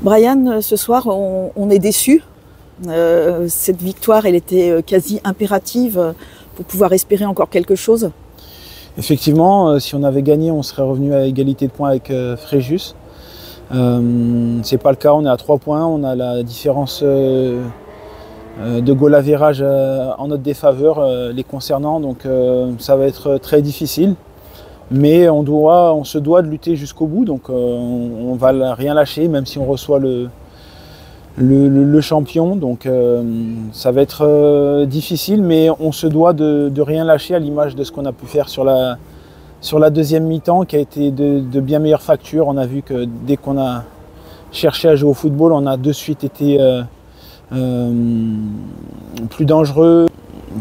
Brian, ce soir, on est déçus. Cette victoire, elle était quasi impérative pour pouvoir espérer encore quelque chose. Effectivement, si on avait gagné, on serait revenu à égalité de points avec Fréjus. C'est pas le cas, on est à 3 points, on a la différence de goal average en notre défaveur les concernant, donc ça va être très difficile. Mais on se doit de lutter jusqu'au bout, donc on ne va rien lâcher, même si on reçoit le champion. Donc ça va être difficile, mais on se doit de rien lâcher à l'image de ce qu'on a pu faire sur la deuxième mi-temps, qui a été de bien meilleure facture. On a vu que dès qu'on a cherché à jouer au football, on a de suite été plus dangereux,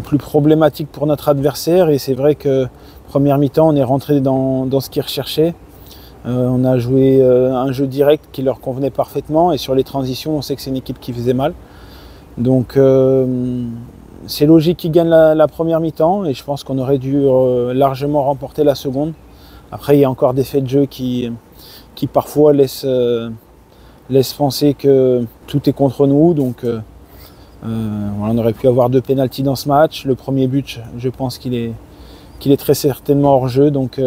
plus problématique pour notre adversaire. Et c'est vrai que première mi-temps, on est rentré dans ce qu'ils recherchaient. On a joué un jeu direct qui leur convenait parfaitement, et sur les transitions, on sait que c'est une équipe qui faisait mal. Donc c'est logique qu'ils gagnent la première mi-temps, et je pense qu'on aurait dû largement remporter la seconde. Après, il y a encore des faits de jeu qui parfois laissent penser que tout est contre nous. Donc on aurait pu avoir 2 pénaltys dans ce match. Le premier but, je pense qu'il est très certainement hors jeu. Donc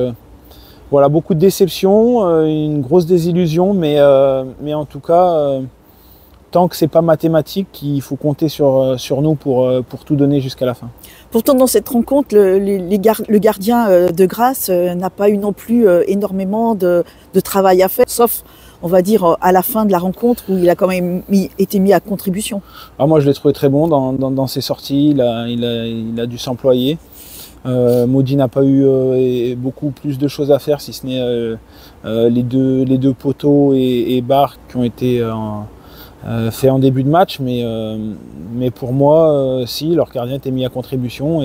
voilà, beaucoup de déceptions, une grosse désillusion, mais en tout cas, tant que ce n'est pas mathématique, il faut compter sur nous pour tout donner jusqu'à la fin. Pourtant, dans cette rencontre, le gardien de Grasse n'a pas eu non plus énormément de travail à faire, sauf, on va dire, à la fin de la rencontre où il a quand même été mis à contribution. Alors moi, je l'ai trouvé très bon dans ses sorties, il a dû s'employer. Maudit n'a pas eu beaucoup plus de choses à faire, si ce n'est les deux poteaux et barres qui ont été faits en début de match, mais pour moi, si, leur gardien était mis à contribution,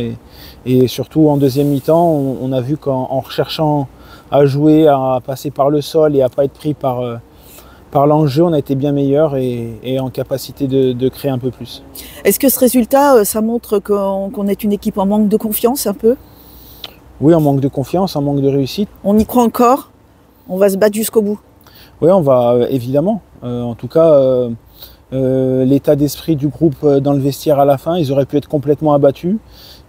et surtout en deuxième mi-temps, on a vu qu'en recherchant à jouer, à passer par le sol et à ne pas être pris par l'enjeu, on a été bien meilleur et en capacité de créer un peu plus. Est-ce que ce résultat, ça montre qu'on est une équipe en manque de confiance un peu? Oui, en manque de confiance, en manque de réussite. On y croit encore? On va se battre jusqu'au bout? Oui, on va évidemment. En tout cas, l'état d'esprit du groupe dans le vestiaire à la fin, ils auraient pu être complètement abattus.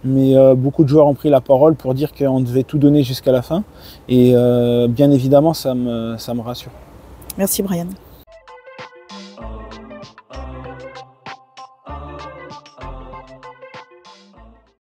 Mais beaucoup de joueurs ont pris la parole pour dire qu'on devait tout donner jusqu'à la fin. Et bien évidemment, ça me rassure. Merci Brian.